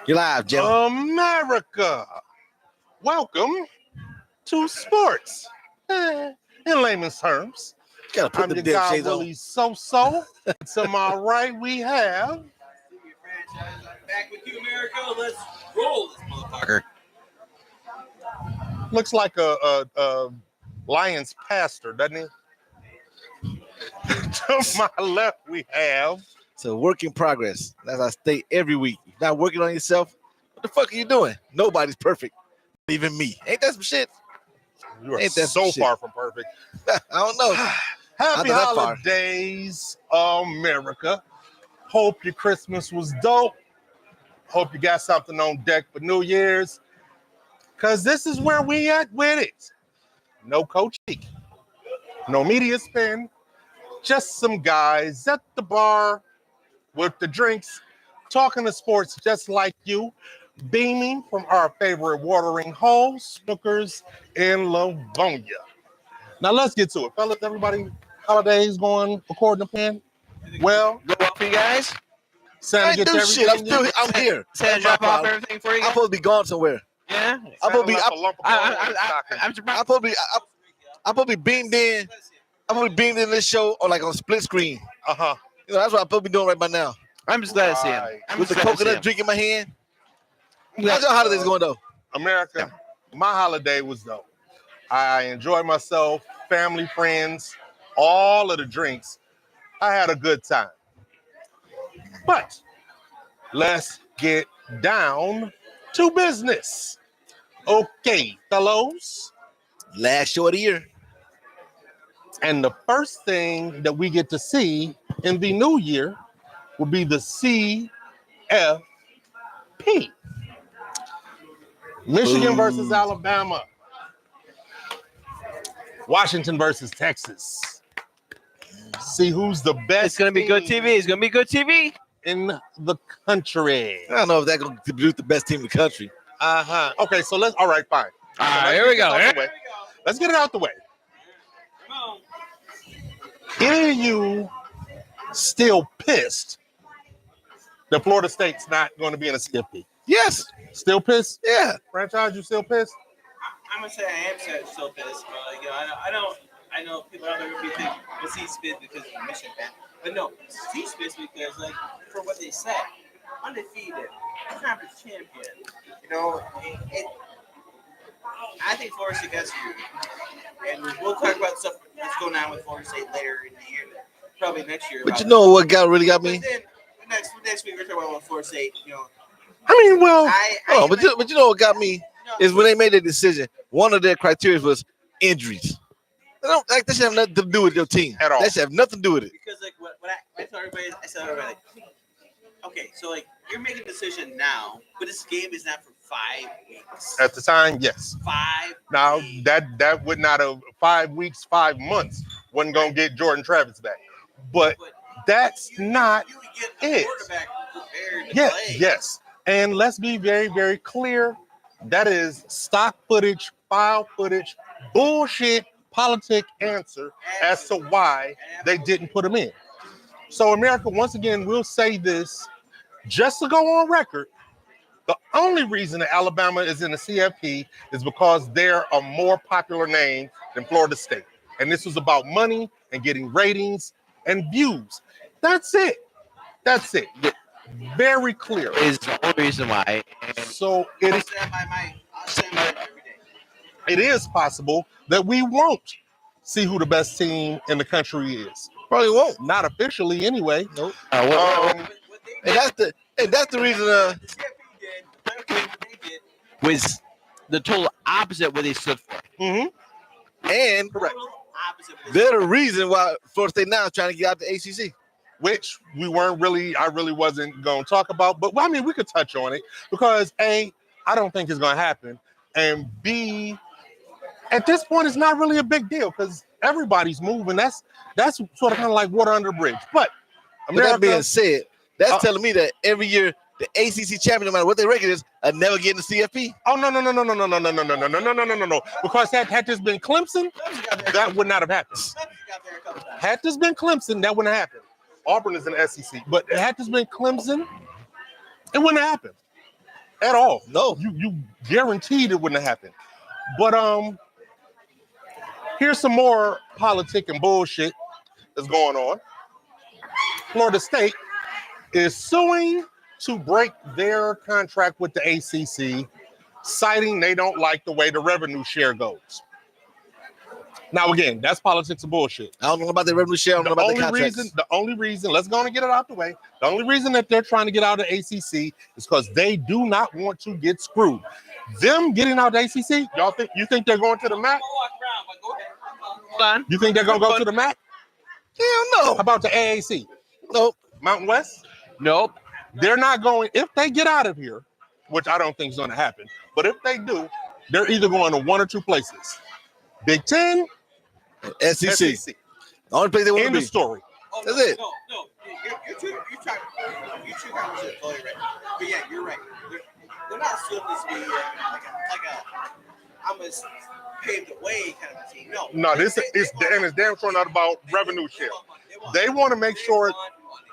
You're live, Jim. America, welcome to sports. In layman's terms, Gotta put I'm the your damn guy shades on. Willie So. To my right, we have. Back with you, America. Let's roll this motherfucker. Looks like a Lions pastor, doesn't he? To my left, we have. It's a work in progress. As I state every week, you're not working on yourself. What the fuck are you doing? Nobody's perfect, even me. Ain't that some shit? You are Ain't that so some shit? far from perfect. I don't know. Happy Not that far. holidays, America. Hope your Christmas was dope. Hope you got something on deck for New Year's. Because this is where we at with it. No coach speak. No media spin. Just some guys at the bar with the drinks, talking to sports just like you, beaming from our favorite watering hole, Snookers in Livonia. Now let's get to it. Fellas, everybody, holidays going according to plan? Well, Go up for you guys. I Santa ain't get do everything. shit. I'm here. Santa That's my drop off problem. everything for you I'm guys. supposed to be gone somewhere. Yeah. I'm supposed to be. Santa left a lump of coal in his I'm stocking. surprised. I'm supposed to be beamed in. I'm supposed to be beamed in this show or like on split screen. Uh-huh. You know, that's what I'm supposed to be doing right by now. I'm just glad to see him. Right. I'm With the just glad to see coconut him. drink in my hand. How's your holidays going though? America, my holiday was dope. I enjoyed myself, family, friends, all of the drinks. I had a good time. But let's get down to business. Okay, fellows. Last show of the year. And the first thing that we get to see in the new year will be the CFP. Michigan versus Alabama. Washington versus Texas. See who's the best. It's gonna be good team TV. It's gonna be good TV. in the country. I don't know if that's going to produce the best team in the country. Uh-huh. Okay, so all right, fine. So All right, let's here get we go. this out the way. Let's get it out the way. Any of you still pissed that Florida State's not going to be in a CFP? Yes. Still pissed? Yeah. Franchise, you still pissed? I'm gonna say I am still pissed, but like, I know people out there will be thinking, "Was he pissed because he's a Michigan fan?" But no, he's pissed because, like, for what they said, undefeated, conference champion. You know, I think Florida State gets you, and we'll talk about stuff that's going on with Florida State later in the year, probably next year. But you know what really got me? But then next week we're talking about Florida State. You know, I mean, well, But you know what got me is when they made their decision, one of their criteria was injuries. They don't like that should have nothing to do with your team At all. That should have nothing to do with it. because like what I told everybody, I said everybody, like, okay, so like you're making a decision now, but this game is not for 5 weeks. at the time, yes. 5 Now, weeks. that would not have 5 weeks, 5 months wasn't going to get Jordan Travis back. But that's not you get a it. quarterback prepared to Yes, play. yes. And let's be very, very clear. That is stock footage, file footage, bullshit, politic answer as to why they didn't put him in. So, America, once again, we'll say this just to go on record. The only reason that Alabama is in the CFP is because they're a more popular name than Florida State. And this was about money and getting ratings and views. That's it. That's it. Very clear. Is the whole reason why. So I'll stand by it every day. it is possible that we won't see who the best team in the country is. Probably won't. Not officially anyway. Nope. Um, What they And that's the reason. the CFP did, what they did, was the total opposite of what they stood for. mhm. And Correct. total opposite of this. they're the reason why Florida State now is trying to get out the ACC. Which I really wasn't going to talk about, but I mean, we could touch on it because A, I don't think it's going to happen. And B, at this point, it's not really a big deal because everybody's moving. That's sort of kind of like water under a bridge. But But that being America, said, that's telling me that every year the ACC champion, no matter what their record is, are never getting the CFP. oh no. Because had this been Clemson, that would not have happened. Clemson got there a couple times. Had this been Clemson, that wouldn't have happened. Auburn is an SEC, but had this been Clemson, it wouldn't have happened. at all. No. You guaranteed it wouldn't have happened. But here's some more politic and bullshit that's going on. Florida State is suing to break their contract with the ACC, citing they don't like the way the revenue share goes. Now, again, that's politics and bullshit. I don't know about the revenue share. I don't know about the contracts. The only reason, let's go and get it out the way. The only reason that they're trying to get out of the ACC is because they do not want to get screwed. Them getting out of the ACC, you think they're going to the MAC? You think they're going to go to the MAC? Hell no. How about the AAC? Nope. Mountain West? Nope. They're not going. If they get out of here, which I don't think is going to happen, but if they do, they're either going to one or two places. Big Ten, SEC. SEC. The only place they want to End be. of story. Oh, That's no, it. No. You two guys are totally right. But yeah, you're right. They're not suing this to be like a I'm gonna pave the way kind of a team. No, This is damn sure not about revenue share. They want to make sure,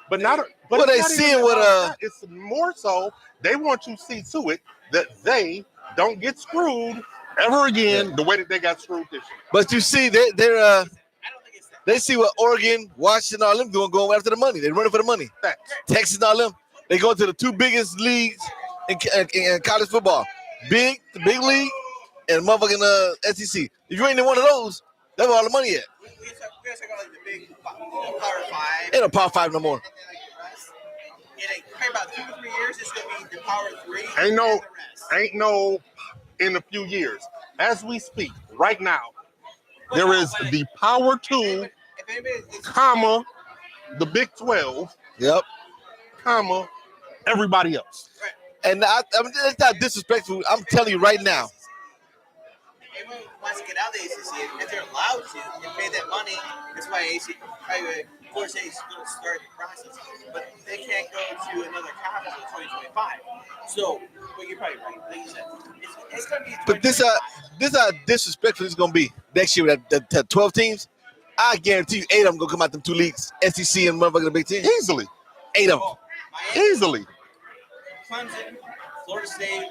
but not. But Well, it's they not seeing even what, about that. It's more so they want to see to it that they don't get screwed ever again the way that they got screwed this year. But you see, they're I don't think it's that. they see what Oregon, Washington, all them doing, going after the money. They're running for the money. Facts. Texas and all them, they go to the two biggest leagues in college football. The big league and motherfucking SEC. If you ain't in one of those, that's where all the money at. We talk about like the big Power Five. Ain't a Power 5 no more. And then like in about 2 or 3 years, it's gonna be the Power 3. Ain't no, and the rest. in a few years. As we speak, right now, there is the Power 2, If anybody is comma, the Big 12, Yep. comma, everybody else. right. And it's not disrespectful. I'm telling you right now. Anyone wants to get out of the ACC, if they're allowed to, and pay that money, that's why ACC, of course, they're going to start the process. But they can't go to another conference in 2025. So, well, you're probably right. Like you said, it's going to be. But this how disrespectful it's gonna be next year with that 12 teams. I guarantee you 8 of them gonna come out them two leagues, SEC and motherfucking Big Ten. Easily. 8 of them. Miami, Easily. Clemson, Florida State,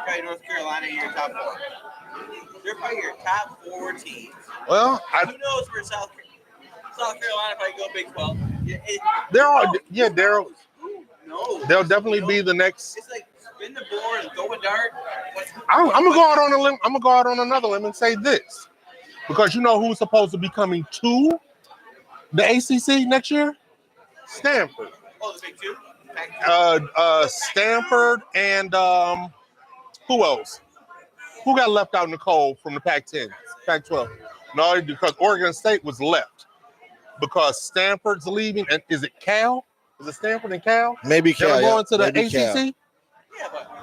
probably North Carolina, your top 4. They're probably your top 4 teams. Well, Who knows where South Carolina probably go Big 12? they'll definitely be the next. It's like spin the board and go a dart. I'm gonna go out on a limb. I'm gonna go out on another limb and say this, because you know who's supposed to be coming to the ACC next year? Stanford. Oh, the Big 2? Stanford and who else? Who got left out in the cold from the Pac-10, Pac-12? No, because Oregon State was left because Stanford's leaving. And is it Cal? Is it Stanford and Cal? Maybe Cal. They're going to the Maybe ACC. Cal. Yeah,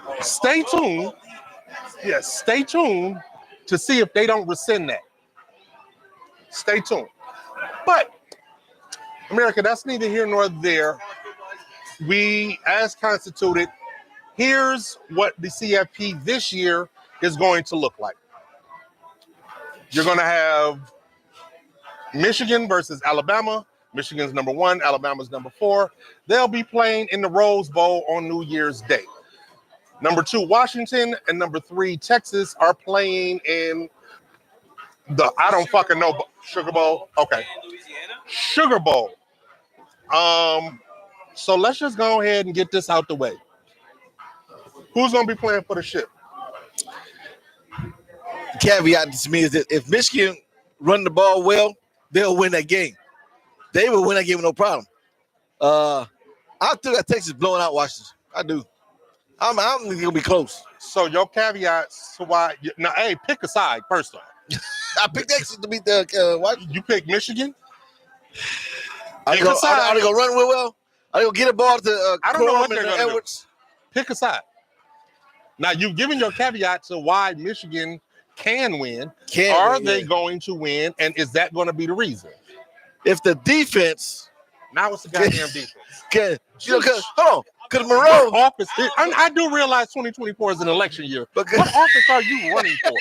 but Stay tuned. Yes, stay tuned to see if they don't rescind that. Stay tuned. But America, that's neither here nor there. We, as constituted, here's what the CFP this year is going to look like. You're going to have Michigan versus Alabama. Michigan's number 1, Alabama's number 4. They'll be playing in the Rose Bowl on New Year's Day. Number 2, Washington, and number 3, Texas are playing in the, I don't fucking know, Sugar Bowl. Okay. in Louisiana? Sugar Bowl. So let's just go ahead and get this out the way. Who's going to be playing for the ship? The caveat to me is that if Michigan run the ball well, they'll win that game. They will win that game with no problem. I still got Texas blowing out Washington. I do. I'm think it'll be close. So your caveats to why? Now, hey, pick a side first off. I picked Texas to beat the Washington. You pick Michigan. Are they gonna run real well? Are they gonna get a ball to I don't know what Corum they're and gonna Edwards? Pick a side. Now you've given your caveat to why Michigan can win. Are they going to win? And is that going to be the reason? If the defense Now it's the goddamn defense. can, hold on, because Moreau. Office. I do realize 2024 is an election year. But What office are you running for?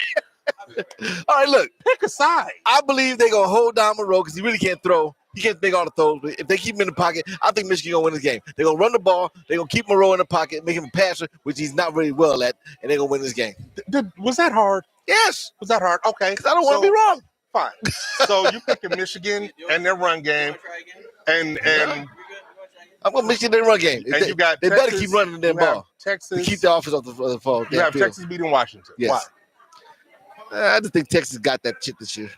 All right, look. Pick a side. I believe they're gonna hold down Monroe because he really can't throw. He can't make all the throws. But if they keep him in the pocket, I think Michigan gonna win this game. They're gonna run the ball. They're gonna keep Monroe in the pocket, make him a passer, which he's not very well at, and they're gonna win this game. Was that hard? Yes, Was that hard? Okay. because I don't want to be wrong. Fine. So you picking Michigan and their run game, and I'm gonna Michigan in the run game. and you got they Texas, better keep running their you have ball Texas. to keep the offense off the fall. You have Texas beating Washington. Yes. Why? I just think Texas got that shit this year.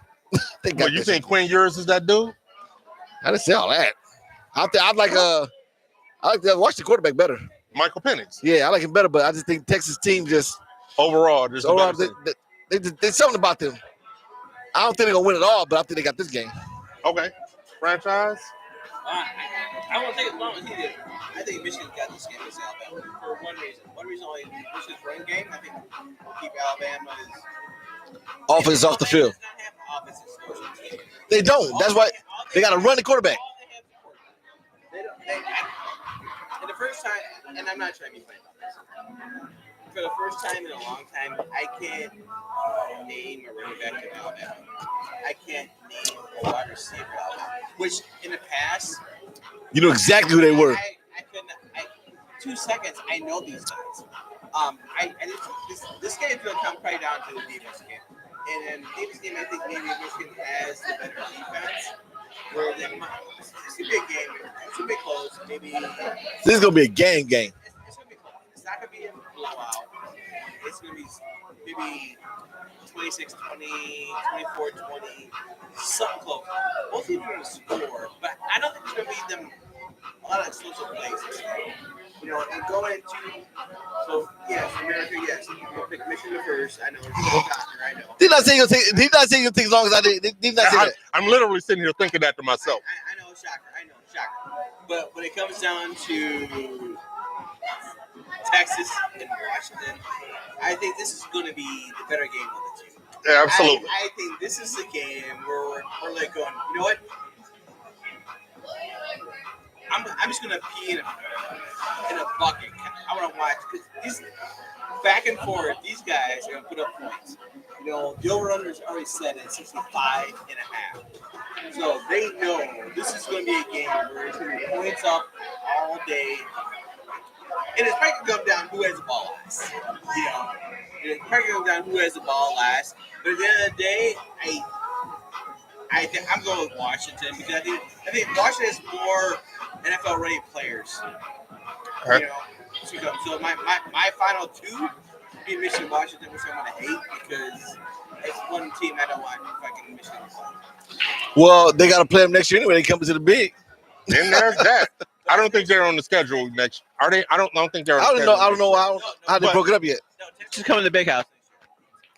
They got Well, you that think shit. Quinn Ewers is that dude? I didn't say all that. I like to watch the quarterback better. Michael Penix. Yeah, I like him better, but I just think Texas team just Overall, there's a better team. there's something about them. I don't think they're gonna win it all, but I think they got this game. Okay. Franchise. I won't take it as long as he did. I think Michigan's got this game against Alabama for one reason. One reason only, Michigan's run game. I think will keep Alabama's Offense off the field. does not have offensive explosion. They don't. That's why they got to run the quarterback. All they have is they don't. And the first time, and I'm not trying to be funny about this. For the first time in a long time, I can't name a running back in Alabama. I can't name a wide receiver out Alabama. Which in the past, You know exactly who they were. I couldn't. 2 seconds. I know these guys. This game is going to come probably down to the defense game. And then Davis game, I think maybe Michigan has the better defense. Where they might, it's a big game. It's a big close. Maybe This is gonna be a game. it's going to be close. It's not going to be a blowout. It's going to be maybe 26-20, 24-20, something close. Both teams are going to score, but I don't think it's going to be them a lot of explosive plays. You know, and going into yes, America, yes. We'll pick Michigan first. I know. I know. Did not say you're gonna take. Did not say you're gonna take as long as I did. Did not say that. I'm literally sitting here thinking that to myself. I know, shocker. But when it comes down to Texas and Washington, I think this is going to be the better game of the two. Yeah, absolutely. I think this is the game where we're like going, you know what? I'm just gonna pee in a bucket. I want to watch because these back and forth. These guys are gonna put up points. You know, the over/under's already set at 65.5. So they know this is gonna be a game where it's gonna be points up all day, and it's probably gonna come down who has the ball last. You know, it's probably gonna come down who has the ball last. But at the end of the day, I think I'm going with Washington because I think Washington has more NFL ready players. Okay. You know, so my final two would be Michigan Washington, which I'm gonna hate because it's one team I don't want fucking Michigan to play. Well, they got to play them next year anyway. They come to the big. And there's that. I don't think they're on the schedule next. Are they? I don't think they're. I don't know how they but- broke it up yet. No, Texas, Just coming to the big house.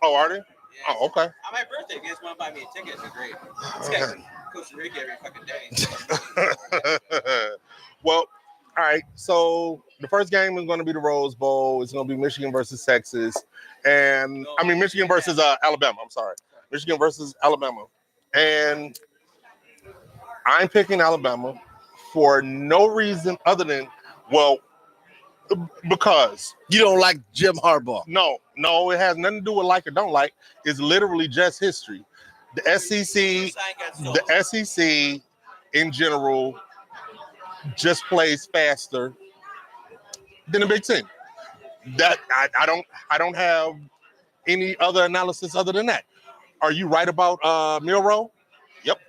Oh, are they? yeah, Oh, okay. On my birthday, you guys want to buy me a ticket? It's great. This guy's in Costa Rica every fucking day. Well, all right. So the first game is going to be the Rose Bowl. It's going to be Michigan versus Texas, and Michigan versus Alabama. I'm sorry, Michigan versus Alabama, and I'm picking Alabama for no reason other than because You don't like Jim Harbaugh. no, it has nothing to do with like or don't like. It's literally just history. The SEC in general just plays faster than a Big Ten. That I don't have any other analysis other than that. Are you right about Milroe? Yep,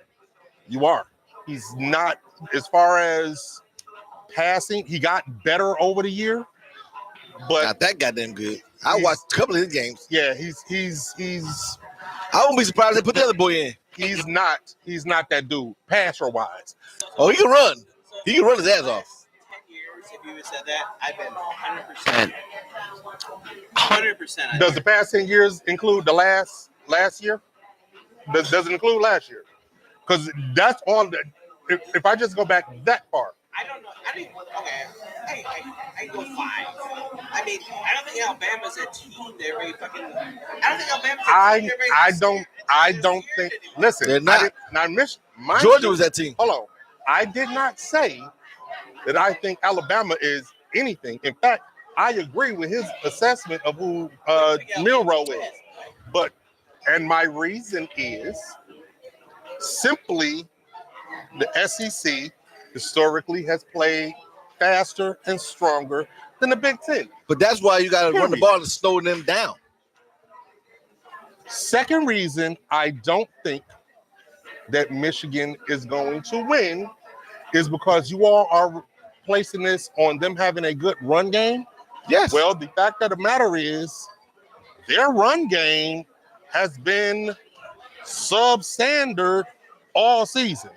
you are. He's not, as far as passing, he got better over the year, but Not that goddamn good. I watched a couple of his games. yeah, he's I won't be surprised if they put the other boy in. he's not that dude passer wise. Oh, he can run. He can run his ass off. 10 years, if you had said that, I've been 100%. 100%. Does the past 10 years include the last year? Does it include last year? Because that's all. If I just go back that far, I don't know. I go 5. I mean, I don't think Alabama's a team. They're very fucking. I don't think Alabama's a team. I don't think. Listen, They're not. Georgia was that team. Hold on. I did not say that I think Alabama is anything. In fact, I agree with his assessment of who Milroe is. But And my reason is simply the SEC historically has played faster and stronger than the Big Ten. But that's why you got to run the Period. ball and slow them down. Second reason I don't think that Michigan is going to win is because you all are placing this on them having a good run game. Yes. Well, the fact of the matter is their run game has been substandard all season.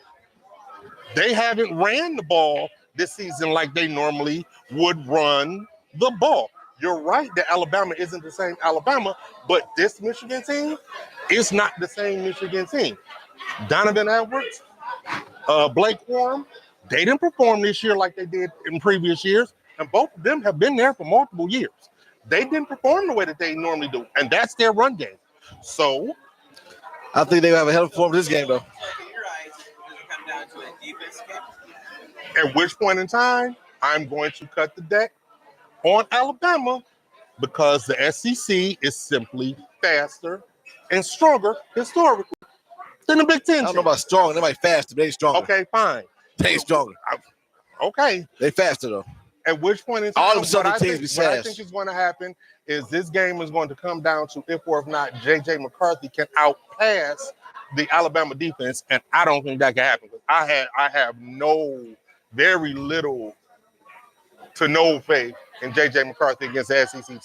They haven't ran the ball this season like they normally would run the ball. You're right that Alabama isn't the same Alabama, but this Michigan team is not the same Michigan team. Donovan Edwards, Blake Corum, they didn't perform this year like they did in previous years, and both of them have been there for multiple years. They didn't perform the way that they normally do, and that's their run game. So I think they have a hell of a performance this game, though. So in your eyes, does it come down to a defense game? at which point in time, I'm going to cut the deck on Alabama because the SEC is simply faster and stronger historically than the Big Ten. I don't know about strong. They might faster, but they ain't stronger. Okay, fine. They ain't stronger. Okay. They faster, though. At which point in time, All them Southern teams be what I fast. think is going to happen is this game is going to come down to if or if not J.J. McCarthy can outpass the Alabama defense, and I don't think that can happen. I have very little to no faith in J.J. McCarthy against the SEC team.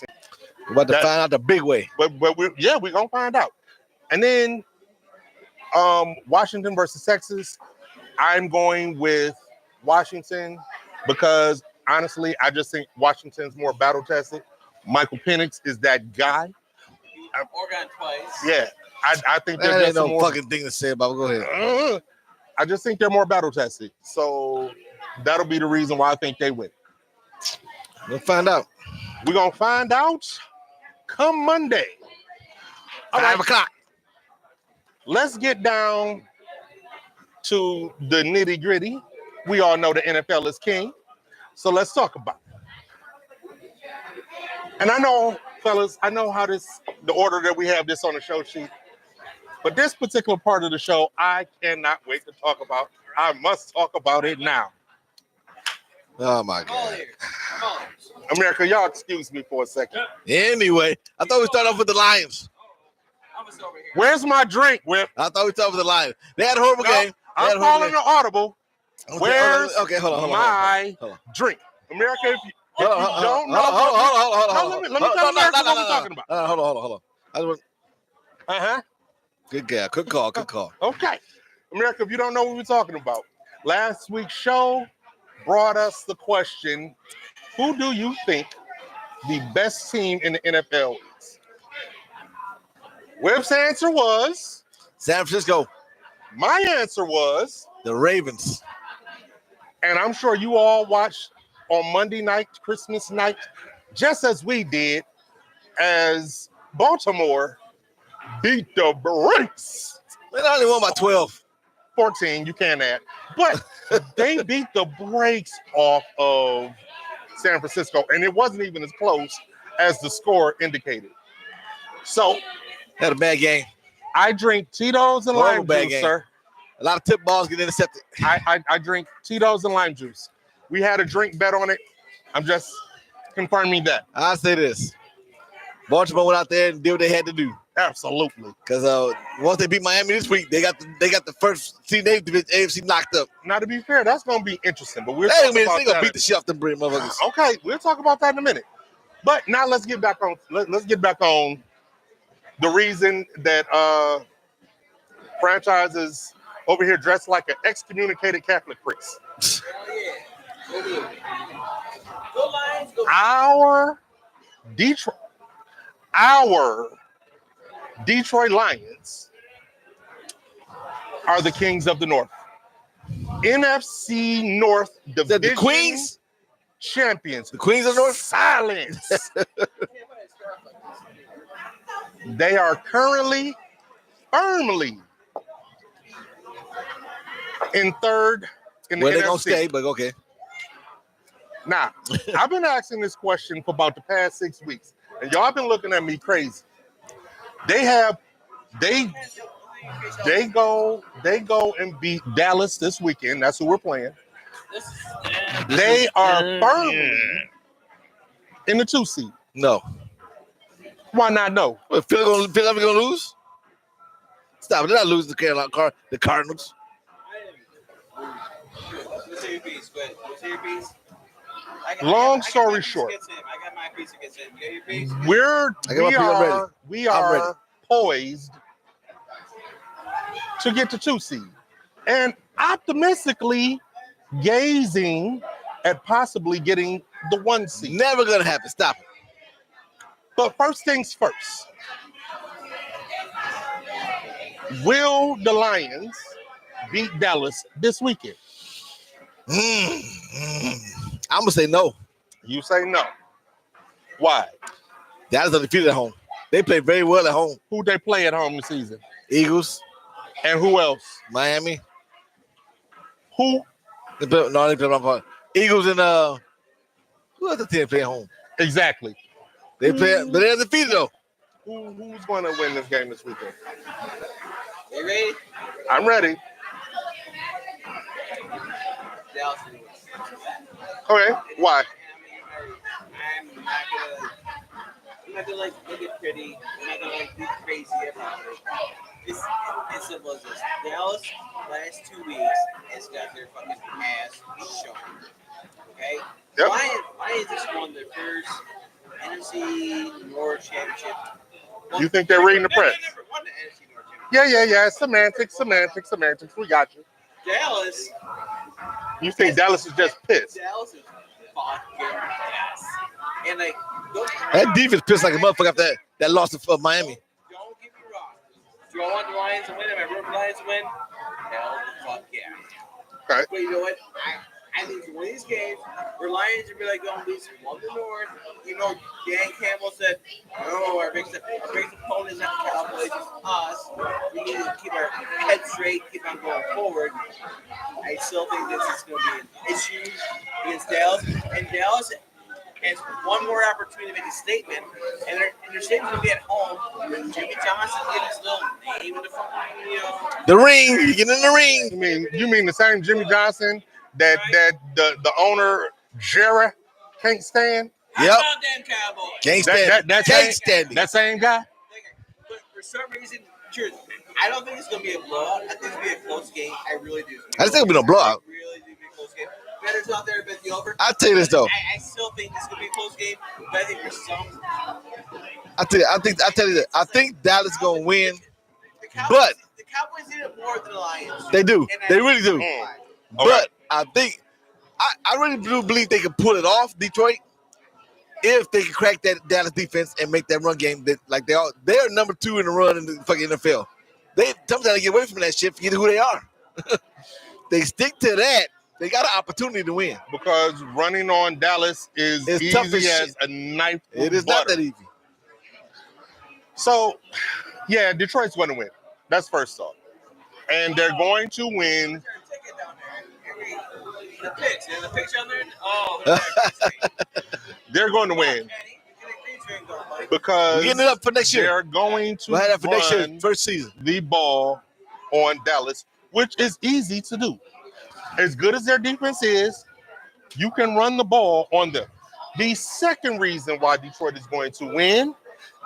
We're about to find out the big way. But we're going to find out. And then Washington versus Texas, I'm going with Washington because, honestly, I just think Washington's more battle-tested. Michael Penix is that guy. Oregon twice. Yeah, I think That they're ain't just no fucking thing to say about it. Go ahead. I just think they're more battle-tested. So that'll be the reason why I think they win. We'll find out. We're going to find out come Monday. All 5 right. o'clock. Let's get down to the nitty-gritty. We all know the NFL is king. So let's talk about it. And I know, fellas, how the order that we have this on the show sheet. But this particular part of the show, I cannot wait to talk about. I must talk about it now. Oh, my All God. ears. All ears. America, y'all excuse me for a second. Anyway, I thought we started off with the Lions. I was over here. Where's my drink, Whip? I thought we started with the Lions. They had a horrible game. They had I'm a horrible calling game. an audible. Where's Okay, hold on. my Hold on. drink? America, if you Hold don't know, on. let me tell America what we're talking about. Hold on. Uh-huh. Good guy. Good call. Okay. America, if you don't know what we're talking about, last week's show brought us the question, who do you think the best team in the NFL is? Webb's answer was, San Francisco, my answer was, the Ravens. and I'm sure you all watched on Monday night, Christmas night, just as we did, as Baltimore beat the brakes. They only won by 12. 14, you can add. But they beat the brakes off of San Francisco, and it wasn't even as close as the score indicated. So Had a bad game. I drink Tito's and Horrible lime bad juice, game. sir. A lot of tip balls get intercepted. I drink Tito's and lime juice. We had a drink bet on it. I'm just confirming that. I'll say this. Baltimore went out there and did what they had to do. Absolutely. Because once they beat Miami this week, they got the first seed AFC knocked up. Now, to be fair, that's going to be interesting, but we're They talking about gonna that. beat the shit off them Brit motherfuckers. Okay, we'll talk about that in a minute. But now let's get back on. Let's get back on the reason that franchises over here dressed like an excommunicated Catholic priest. Hell yeah. Go Blue. Go Lions. Go. Our Detroit Lions are the kings of the North. NFC North Division The Queens? champions. The Queens of the North? Silence. They are currently firmly in third in the Where they NFC. gonna stay, but okay. Now, I've been asking this question for about the past 6 weeks, and y'all been looking at me crazy. They have They go and beat Dallas this weekend. That's who we're playing. They are firmly in the 2 seed. No. Why not? No. Well, Philadelphia gonna lose? Stop it. They're not losing the the Cardinals. Let's hear your piece. Go ahead. Let's hear your piece. Long story short, I got my piece against him. You got your piece? we are poised to get the 2 seed, and optimistically gazing at possibly getting the 1 seed. Never gonna happen. Stop it. But first things first. Will the Lions beat Dallas this weekend? I'm gonna say no. You say no. Why? Dallas undefeated at home. They play very well at home. Who they play at home this season? Eagles, And who else? Miami. Who? They play wrong part. Eagles and who else the team play at home? Exactly. They play, but they're undefeated though. Who's going to win this game this weekend? You ready? I'm ready. Dallas. Okay. Why? I'm not gonna like make it pretty. I'm not gonna like be crazy about it. It's simple as this. Dallas last 2 weeks has got their fucking ass shown. Okay? Yep. Lions just won their first NFC North championship. You think they're reading the press? They never won the NFC North championship. Yeah. Semantics. We got you. Dallas. You think Dallas is just pissed? Dallas is fucking ass. And like, That defense pissed like a motherfucker after that loss to Miami. Don't get me wrong. Do I want the Lions to win? Am I rooting for the Lions to win? Hell the fuck yeah. Okay. But you know what? I think one of these games where Lions are really going to lose one to North. You know, Dan Campbell said, "No, our biggest opponent is not the Cowboys, it's us. We need to keep our head straight, keep on going forward." I still think this is going to be an issue against Dallas, and Dallas has one more opportunity to make a statement, and their statement's going to be at home. Jimmy Johnson getting his little name in the front, The ring, you get in the ring. You mean the same Jimmy Johnson that the owner Jerry can't stand? Yep. How about them Cowboys? Can't stand it. Can't stand it. That same guy? But for some reason, truth, I don't think it's going to be a blowout. I think it's going to be a close game. I really do. I just think it'll be no blowout. I really do be a close game. Bettors out there bet the over. I'll tell you this though. I still think this is going to be a close game, but I think for some. I tell you that. I think Dallas gonna win, The Cowboys, but the Cowboys need it more than the Lions. they do. And They really do. All But right. I think I really do believe they can pull it off, Detroit, if they can crack that Dallas defense and make that run game that like they are. They're number 2 in the run in the fucking NFL. They sometimes they get away from that shit, forget who they are. They stick to that. They got an opportunity to win. Because running on Dallas is It's tough as easy as shit. a knife. It is not that easy. So, yeah, Detroit's going to win. That's first off. And they're going to win. The picks on there. Oh, They're going to win because We're getting it up for next year. they're going to We'll have that for next year, run first season. the ball on Dallas, which is easy to do. As good as their defense is, you can run the ball on them. The second reason why Detroit is going to win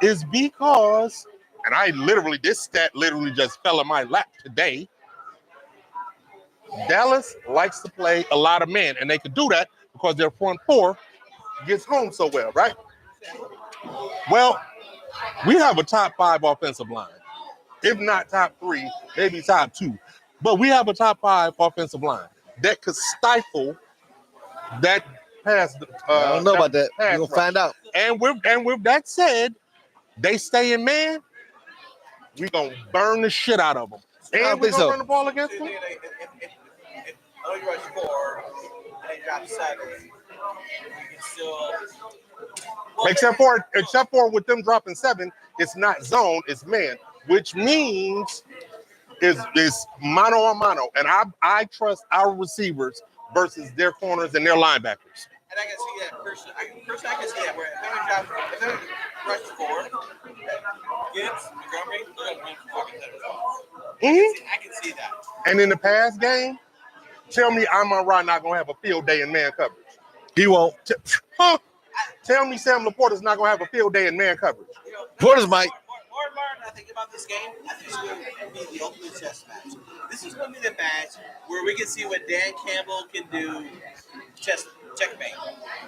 is because, and this stat literally just fell in my lap today. Dallas likes to play a lot of men, and they can do that because their front four gets home so well, right? Well, we have a top 5 offensive line. If not top 3, maybe top 2. But we have a top 5 offensive line that could stifle that pass. I don't know about that. pass We're going to rush. find out. And with that said, they stay in man, we're going to burn the shit out of them. I don't And we're think going to so. run the ball against them. If you rush 4 and they drop 7, you can still. Except for with them dropping 7, it's not zone, it's man, which means is mano a mano. And I trust our receivers versus their corners and their linebackers. And I can see that person. I can see that where if they rush 4, Gibbs, Montgomery, they're going to win I can see that. And in the past game, tell me Amon-Ra not gonna have a field day in man coverage. He won't. Huh? Tell me Sam Laporta's not gonna have a field day in man coverage. You know, Porter's might. More and more I think about this game, I think it's going to be the ultimate chess match. This is going to be the match where we can see what Dan Campbell can do checkmate.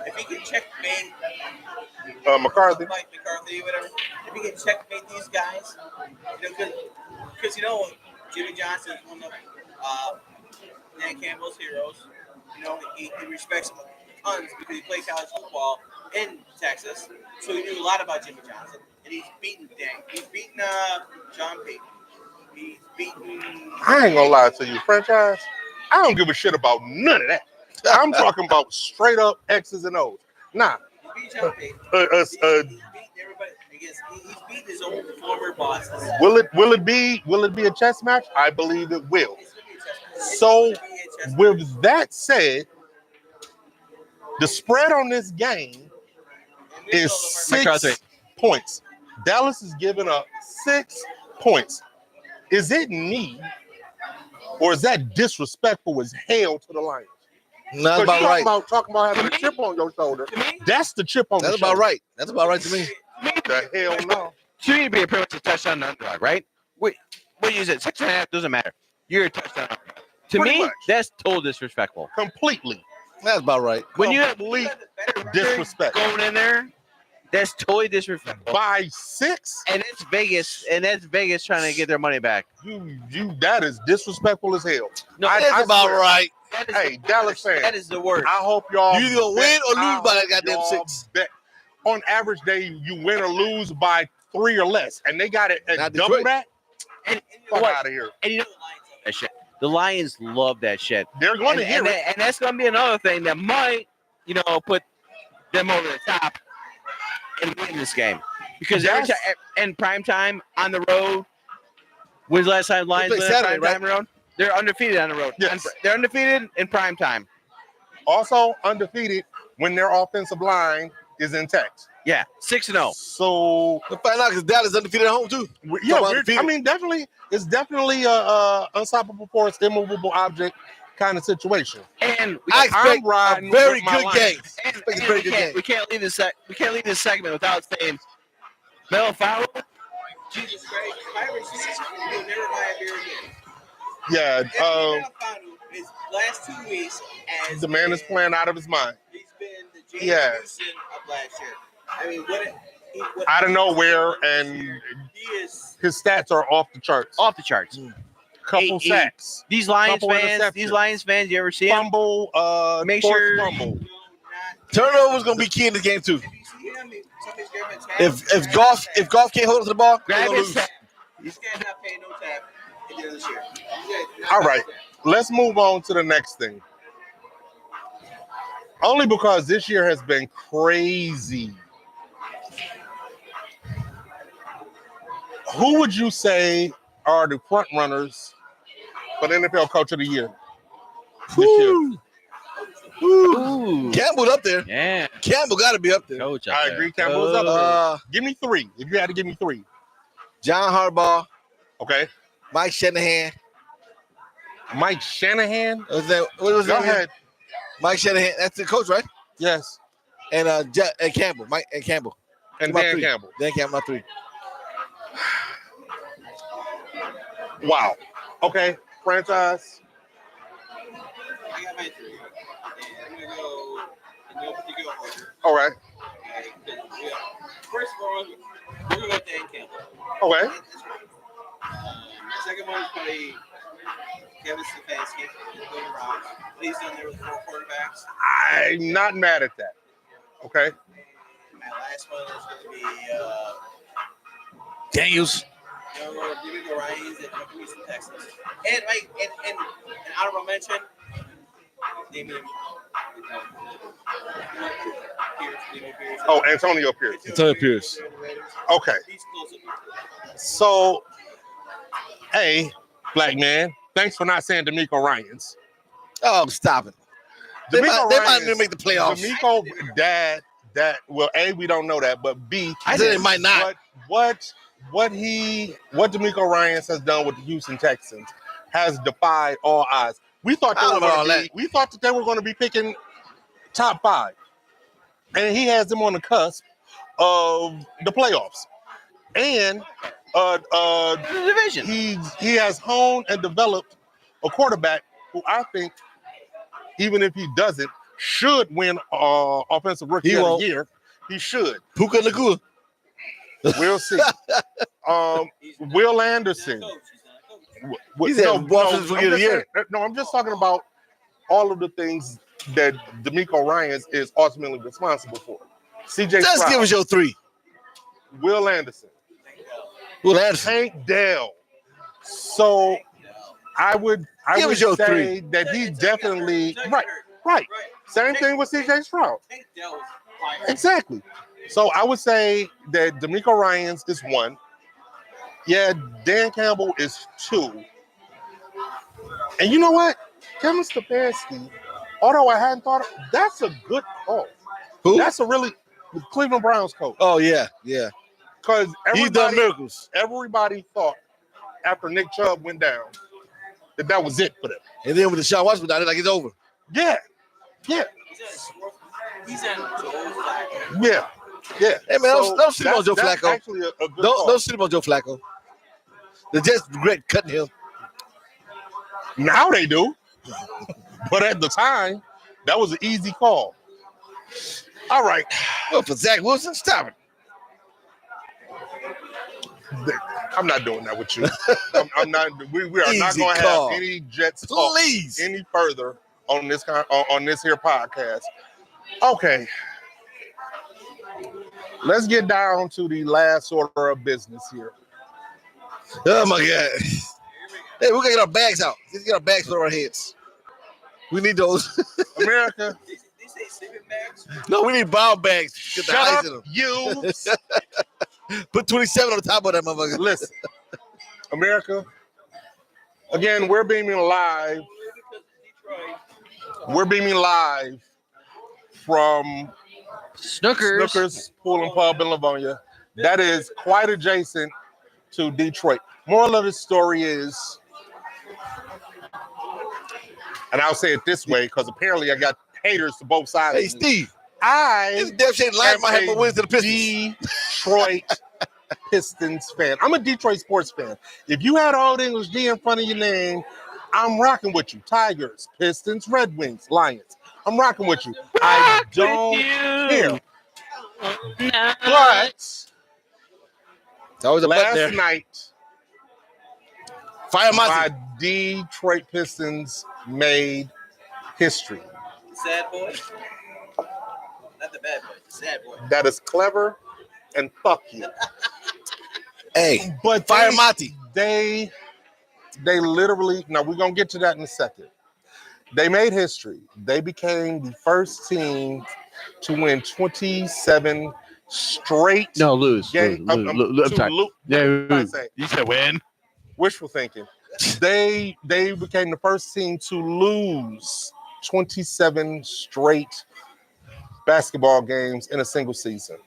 If he can checkmate McCarthy. Mike McCarthy, whatever, if he can checkmate these guys, because Jimmy Johnson is one of Dan Campbell's heroes. He respects him tons because he played college football in Texas, so he knew a lot about Jimmy Johnson. And he's beaten Dan. He's beaten John Payton. He's beaten. I ain't gonna lie to you, franchise. I don't give a shit about none of that. I'm talking about straight up X's and O's. Nah. He beat John Payton. He's beaten everybody. He's beaten his own former bosses. Will it be a chess match? I believe it will. It's gonna be a chess match. So, with that said, the spread on this game is 6 points. Dallas is giving up 6 points. Is it need, or is that disrespectful as hell to the Lions? That's about right. Talking about having a chip on your shoulder. That's the chip on the shoulder. That's about right. That's about right to me. The hell no. So you need to be a pretty much a touchdown underdog, right? What is it? 6.5 doesn't matter. You're a touchdown underdog. To Pretty me, much. that's total disrespectful. Completely That's about right. When you have complete disrespect. going in there, that's totally disrespectful. by 6. And it's Vegas, trying to get their money back. That is disrespectful as hell. No, That's about swear. right. that is Hey, the Dallas worst. fans. That is the worst. I hope y'all. You either gonna win or lose by that I hope goddamn y'all 6. bet. On average, you win or lose by 3 or less, and they got it at Not double Detroit. that. And Fuck what? out of here. And you know that shit. The Lions love that shit. They're going to hear it. And that's going to be another thing that might, put them over the top and win this game. Because every time in prime time on the road, when's the last time Lions play win Saturday, prime time on the road? They're undefeated on the road. Yes. They're undefeated in prime time. Also undefeated when their offensive line is intact. Yeah, 6-0. So We'll find out because Dallas undefeated at home too. definitely, it's definitely a unstoppable force, immovable object kind of situation. And I expect a riding very with my good Lions. game. And, Expect a and very we, good can't, game. we can't leave this segment without saying Mel Fowler. Jesus Christ. If I ever see this, you'll never buy a beer again. Yeah, His last 2 weeks as the man is playing out of his mind. He's been the James Yeah. Houston of last year. I mean, Out of nowhere, and he is. his stats are off the charts. Off the charts. Couple He- sacks, These Lions Couple interceptions. fans, you ever see them? fumble, Make forced sure- fumble. Turnovers gonna be key in this game too. If you see him, somebody's grabbing a tab. If golf can't hold on to the ball, they're Grab gonna his lose. tag. This guy's not paying no tab at the end of this year. All right, let's move on to the next thing. Only because this year has been crazy. Who would you say are the front runners for the NFL Coach of the Year this year? Ooh. Campbell up there. Yeah. Campbell got to be up there. Coach up I there. agree, Campbell's up there. Uh, Give me 3. If you had to give me 3, John Harbaugh, okay. Mike Shanahan. Mike Shanahan. What was that? What was Go that? ahead. Mike Shanahan. That's the coach, right? Yes. And Campbell. Mike and Campbell. And My Dan three. Campbell. Dan Campbell, my 3. Wow. Okay. Franchise. I got my 3. And I'm going to go in no particular order. All right. Okay, 'cause, first of all, we're going to go with Dan Campbell. Okay. That's right. My second one is probably Kevin Stefanski. Going around. What he's done there with 4 quarterbacks. I'm not mad at that. Okay. My last one is going to be Daniels. D'Amico Ryans at Houston, Texas. And honorable mention, Damian Pierce. Oh, Antonio Pierce. Antonio Pierce. Okay. He's close enough. So, hey, black man, thanks for not saying D'Amico Ryans. Oh, stop it. They might even make the playoffs. D'Amico, we don't know that, but B, I said it might not. What what D'Amico Ryans has done with the Houston Texans has defied all odds. We thought I don't know about all that. we thought that they were going to be picking top 5, and he has them on the cusp of the playoffs. And The division. he has honed and developed a quarterback who I think, even if he doesn't, should win offensive rookie of the year. He should. Puka Nakua. We'll see. Will Anderson. He's offensive rookie of the year. No, I'm just talking about all of the things that D'Amico Ryans is ultimately responsible for. CJ Just Stroud, give us your 3. Will Anderson, Will Anderson. Tank Dell. So I would Give us your say that he definitely right. Same thing with CJ Stroud. Exactly. So I would say that D'Amico Ryans is 1. Yeah, Dan Campbell is 2. And you know what? Kevin Stefanski, although I hadn't thought of, that's a good call. Who? That's a really Cleveland Browns coach. Oh, yeah, yeah. Because He's done miracles. everybody thought after Nick Chubb went down that was it for them. And then with the Deshaun Watson down, like it's over. Yeah. He's at Joe Flacco. Yeah. Hey, man, don't sleep on Joe that's Flacco. Actually a good Don't call. sleep on Joe Flacco. The Jets regret cutting him. Now they do. But at the time, that was an easy call. All right. Well, for Zach Wilson, stop it. I'm not doing that with you. I'm not. We are not Easy going to call. have any Jets talk Please. any further on this here podcast. Okay. Let's get down to the last order of business here. Oh, my God. Hey, we got to get our bags out. Let's get our bags for our heads. We need those. America. They say sleeping bags. No, we need brown bags. Get the Shut ice up, in them. you. Put 27 on the top of that motherfucker. Listen, America. Again, we're beaming live. We're beaming live from Snookers Pool and Pub in Livonia. That is quite adjacent to Detroit. Moral of the story is, and I'll say it this way because apparently I got haters to both sides. Hey, Steve. I This damn shit lying might have more wins than the Pistons. Detroit Pistons fan. I'm a Detroit sports fan. If you had Old English D in front of your name, I'm rocking with you. Tigers, Pistons, Red Wings, Lions. I'm rocking with you. I don't care. But It's always a button there. last night, Fire my Monty. Detroit Pistons made history. Sad boy. Not the bad boy. The sad boy. That is clever, and fuck you. Hey, But Fire Monty. They literally, now we're going to get to that in a second. They made history. They became the first team to win 27 straight lose. games. I'm sorry. You said win. Wishful thinking. They became the first team to lose 27 straight basketball games in a single season.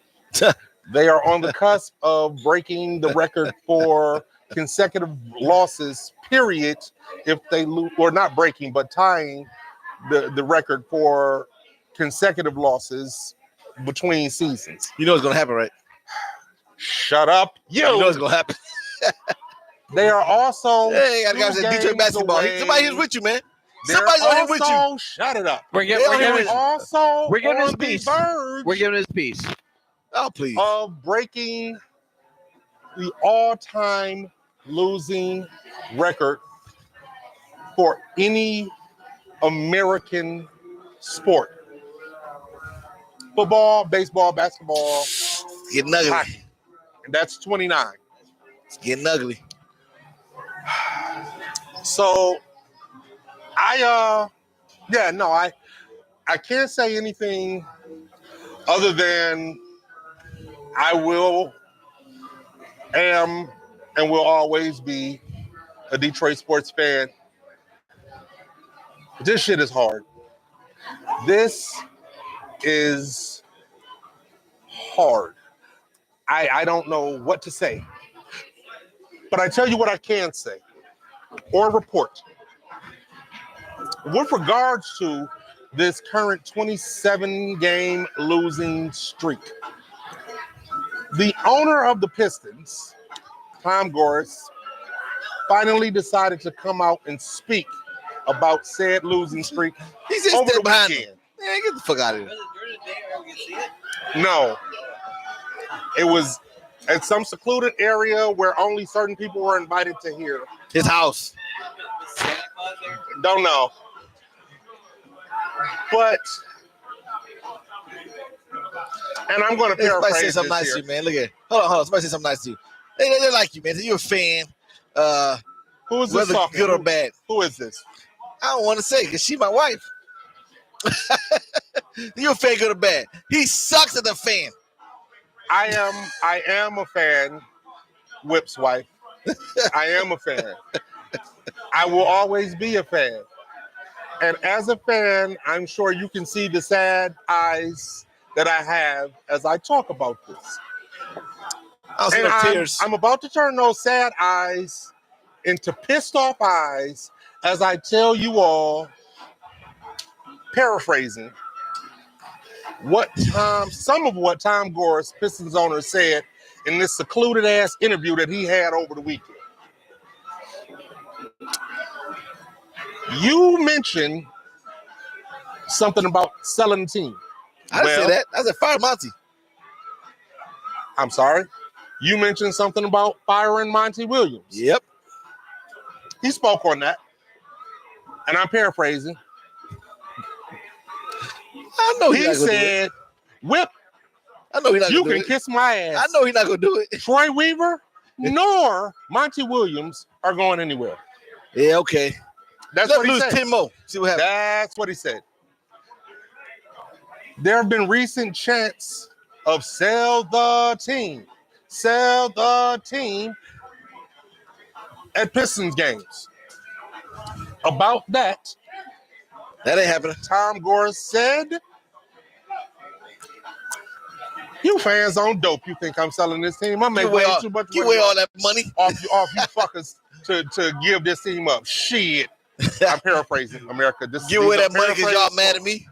They are on the cusp of breaking the record for consecutive losses, period, if they lose, or not breaking, but tying the record for consecutive losses between seasons. You know what's going to happen, right? Shut up, you. You know what's going to happen. They are also Hey, I got to say Detroit basketball. Somebody here's with you, man. Somebody's on here with you. Shut it up. We're giving his the piece. verge We're giving his piece. Oh, please. of breaking the all-time losing record for any American sport. Football, baseball, basketball, It's getting ugly. hockey. And that's 29. It's getting ugly. So I can't say anything other than I am and will always be a Detroit sports fan. This shit is hard. This is hard. I don't know what to say. But I tell you what I can say or report. With regards to this current 27-game losing streak, the owner of the Pistons, Tom Gores, finally decided to come out and speak about said losing streak He's just over the there behind him. weekend. Man, get the fuck out of here. Was it during the day where we could see it? No, it was at some secluded area where only certain people were invited to hear. His house. Was Santa Claus there? Don't know. But, and I'm going to Somebody say paraphrase something this nice here. to you, man. Look at it. Hold on. Somebody say something nice to you. They like you, man. You're a fan. Who is this Whether talking? good or bad. Who is this? I don't want to say because she's my wife. You're a fan, good or bad. He sucks as a fan. I am a fan, Whip's wife. I am a fan. I will always be a fan. And as a fan, I'm sure you can see the sad eyes that I have as I talk about this. I'll see And no tears. I'm about to turn those sad eyes into pissed off eyes as I tell you all, paraphrasing, some of what Tom Gores, Pistons owner, said in this secluded ass interview that he had over the weekend. You mentioned something about selling the team. I didn't say Well, that. I said fire Monty. I'm sorry. You mentioned something about firing Monty Williams. Yep. He spoke on that. And I'm paraphrasing. I know he's He not gonna do it. said, Whip, I know he's not you gonna can do it. kiss my ass. I know he's not gonna do it. Troy Weaver nor Monty Williams are going anywhere. Yeah, okay. That's Let's what he lose said. 10 more. See what happens. That's what he said. There have been recent chants of sell the team at Pistons games. About that, That ain't happening. Tom Gores said, you fans on dope. You think I'm selling this team? I'm making way too much Give money away all that money. off you fuckers to give this team up. Shit. I'm paraphrasing, America. Give away that money because y'all mad at me.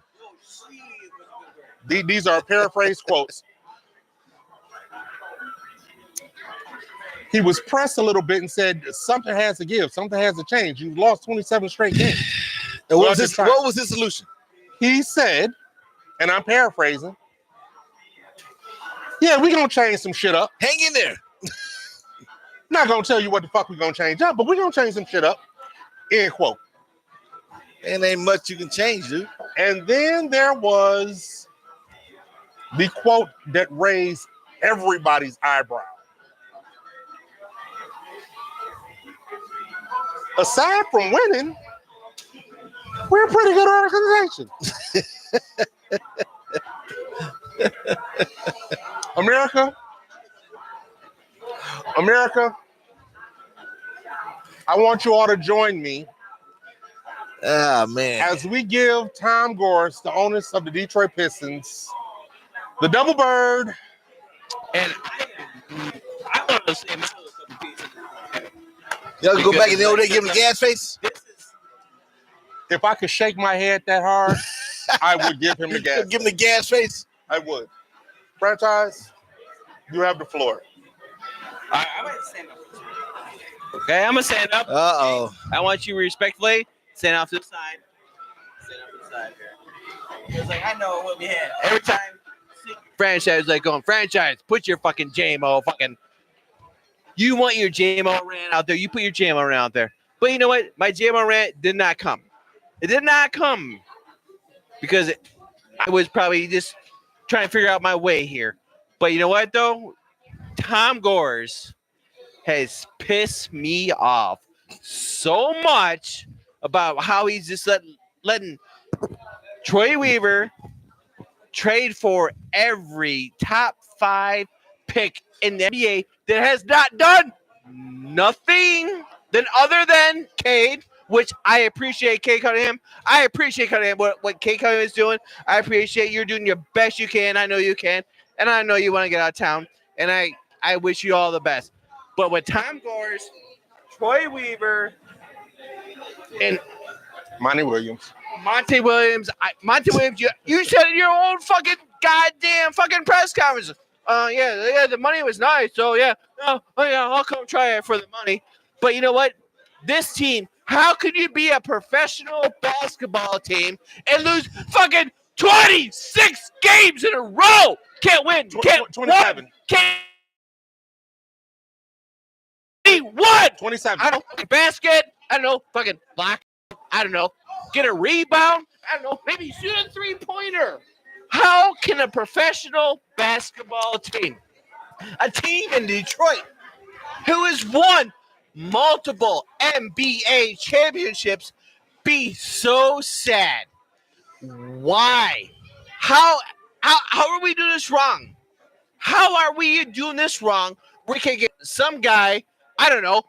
These are paraphrased quotes. He was pressed a little bit and said, something has to give. Something has to change. You lost 27 straight games. And Well, what was his solution? He said, and I'm paraphrasing, yeah, we're going to change some shit up. Hang in there. Not going to tell you what the fuck we're going to change up, but we're going to change some shit up. End quote. And ain't much you can change, dude. And then there was the quote that raised everybody's eyebrow. Aside from winning, we're a pretty good organization. America, I want you all to join me Ah, man. as we give Tom Gores, the owners of the Detroit Pistons, the double bird. And I want to say my little couple pieces. Y'all can go back in the old day, give him the gas face. This is If I could shake my head that hard, I would give him the gas. Give him the gas face. I would. Franchise, you have the floor. I might stand up. okay. I'm gonna stand up. Uh-oh. I want you respectfully stand off to the side. Stand off to the side here. He was like, I know what we had. Every time franchise like going franchise, put your fucking JMO fucking. You want your JMO rant out there? You put your JMO rant out there. But you know what? My JMO rant did not come. It did not come because I was probably just trying to figure out my way here. But you know what though? Tom Gores has pissed me off so much about how he's just letting Troy Weaver trade for every top 5 pick in the NBA that has not done nothing other than Cade, which I appreciate Cade Cunningham. I appreciate Cunningham, what Cade Cunningham is doing. I appreciate you're doing your best you can. I know you can. And I know you want to get out of town. And I wish you all the best. But with Tom Gores, Troy Weaver, and Monty Williams. Monty Williams, you said in your own fucking goddamn fucking press conference. Yeah, the money was nice. So yeah, I'll come try it for the money. But you know what? This team, how could you be a professional basketball team and lose fucking 26 games in a row? Can't win. Can't 27. win, can't win. 27. I don't know, basket. I don't know, fucking block. I don't know, get a rebound. I don't know, maybe shoot a 3-pointer. How can a professional basketball team, a team in Detroit, who has won multiple NBA championships, be so sad? Why? How are we doing this wrong? How are we doing this wrong? We can get some guy, I don't know,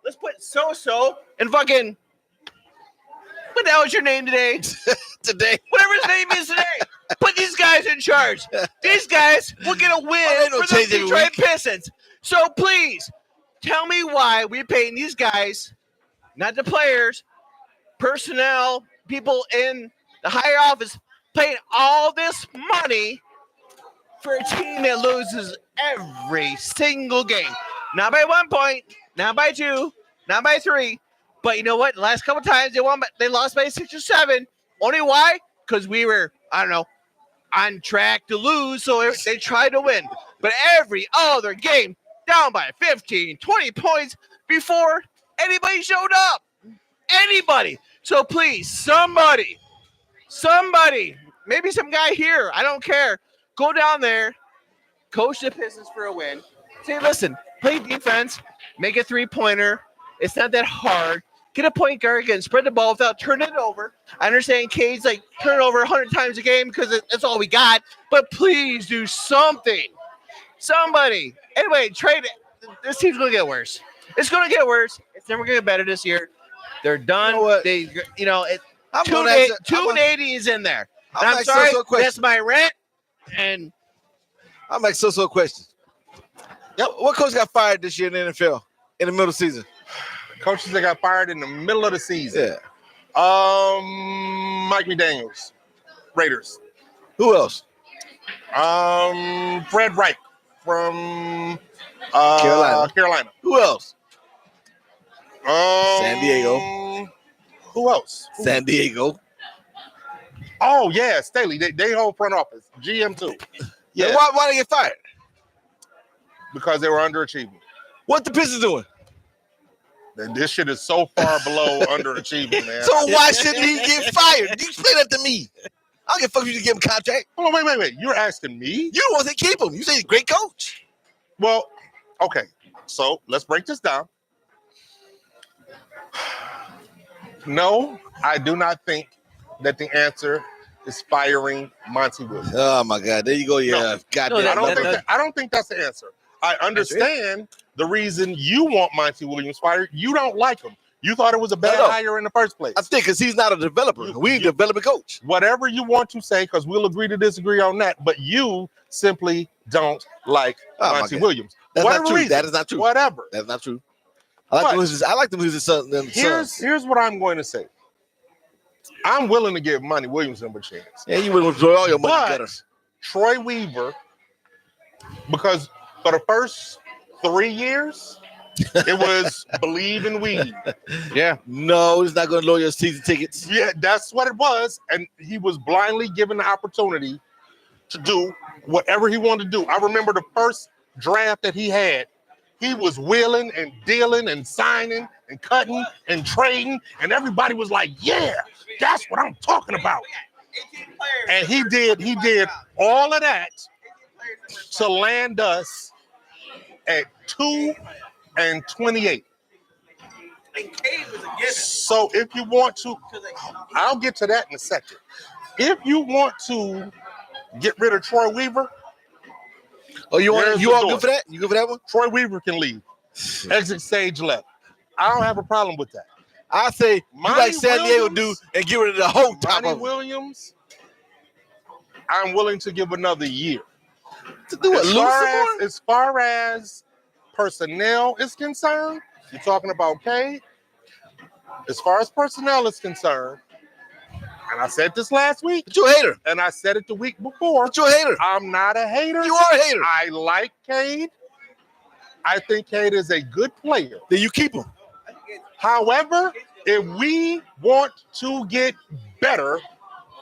let's put so and fucking, what the hell is your name today? Whatever his name is today. Put these guys in charge. These guys will get a win for the Detroit Pistons. So please, tell me why we're paying these guys, not the players, personnel, people in the higher office, paying all this money for a team that loses every single game. Not by 1 point, not by 2, not by 3. But you know what? The last couple times they lost by 6 or 7. Only why? Because we were, I don't know, on track to lose, so they tried to win. But every other game, down by 15, 20 points before anybody showed up. Anybody. So please, somebody, maybe some guy here, I don't care, go down there, coach the Pistons for a win. Say, listen, play defense, make a 3-pointer. It's not that hard. Get a point guard and spread the ball without turning it over. I understand Cade's like turn it over 100 times a game because that's all we got. But please do something. Somebody. Anyway, trade it. This team's going to get worse. It's going to get worse. It's never going to get better this year. They're done. You know what? 280 is in there. I'm sorry. That's my rent. And I'm like so question. Yep. What coach got fired this year in the NFL in the middle of the season? Coaches that got fired in the middle of the season. Yeah. Mike McDaniels, Raiders. Who else? Fred Wright from Carolina. Who else? San Diego. Who else? San Diego. Oh yeah, Staley. They hold front office. GM too. Yeah. Why they get fired? Because they were underachieving. What the Pistons doing? And this shit is so far below underachieving, man. So why shouldn't he get fired? You explain that to me. I don't give a fuck if you give him a contract. Hold on, wait. You're asking me? You don't want to keep him. You say he's a great coach. Well, okay. So let's break this down. No, I do not think that the answer is firing Monty Williams. Oh my God! There you go. Yeah, No. goddamn. I don't think that's the answer. I understand the reason you want Monty Williams fired. You don't like him. You thought it was a bad hire in the first place. I think because he's not a developer. We a development coach. Whatever you want to say, because we'll agree to disagree on that. But you simply don't like Monty Williams. That's whatever not true. reason, That is not true. Whatever. That's not true. I like the his son. Here's what I'm going to say. I'm willing to give Monty Williams a chance. Yeah, you would throw all your money but Troy Weaver, because for the first 3 years, it was believe in weed. yeah. No, he's not going to lower your season tickets. Yeah, that's what it was. And he was blindly given the opportunity to do whatever he wanted to do. I remember the first draft that he had. He was wheeling and dealing and signing and cutting and trading. And everybody was like, yeah, that's what I'm talking about. And he did all of that to land us at 2-28. So if you want to, I'll get to that in a second. If you want to get rid of Troy Weaver, you all good for that? You good for that one? Troy Weaver can leave. Exit stage left. I don't have a problem with that. I say you like San Diego do and get rid of the whole top Monty of Williams, I'm willing to give another year. To do what? As far as personnel is concerned, you're talking about Cade. As far as personnel is concerned, and I said this last week, But you a hater. and I said it the week before. But you a hater. I'm not a hater. You are a hater. I like Cade. I think Cade is a good player. Then you keep him. However, if we want to get better,